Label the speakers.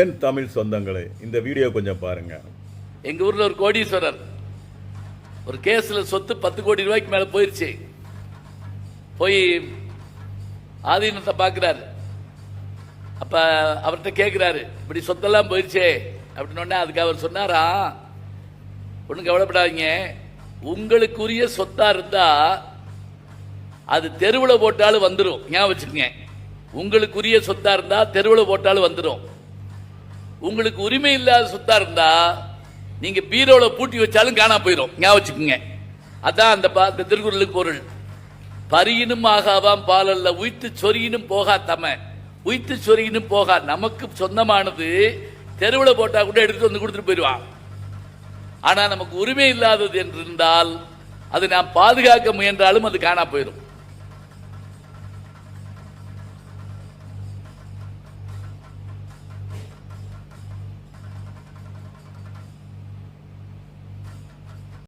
Speaker 1: என் தமிழ் சொந்தங்களே, இந்த வீடியோ கொஞ்சம் பாருங்க.
Speaker 2: எங்க ஊர்ல ஒரு கோடீஸ்வரர் ஒரு கேஸ்ல சொத்து 10 கோடி ரூபாய்க்கு மேல போயிருச்சு. போய் ஆதீனத்தை பார்க்கிறாரு. அப்ப அவர்கிட்ட கேட்கிறாரு, இப்படி சொத்தெல்லாம் போயிருச்சே அப்படின்னு. அதுக்கு அவர் சொன்னாரா, ஒன்றும் கவலைப்படாதீங்க, உங்களுக்குரிய சொத்தா இருந்தா அது தெருவில் போட்டாலும் வந்துடும். ஞாபகம் வச்சுக்கோங்க, உங்களுக்குரிய சொத்தா இருந்தா தெருவில் போட்டாலும் வந்துடும். உங்களுக்கு உரிமை இல்லாத சொத்தா இருந்தா நீங்க பீரோல பூட்டி வச்சாலும் காணா போயிடும். ஞாபகம் வச்சுக்கோங்க. அதான் அந்த திருக்குறளுக்கு பொருள். பரியினும் ஆகாவாம் பாலல்ல, உய்த்து சொரியினும் போகா தம, உய்த்து சொரியினும் போகா. நமக்கு சொந்தமானது தெருவில் போட்டா கூட எடுத்து வந்து கொடுத்துட்டு போயிடுவான். ஆனா நமக்கு உரிமை இல்லாதது என்று இருந்தால் அது நாம் பாதுகாக்க முயன்றாலும் அது காணா போயிடும்.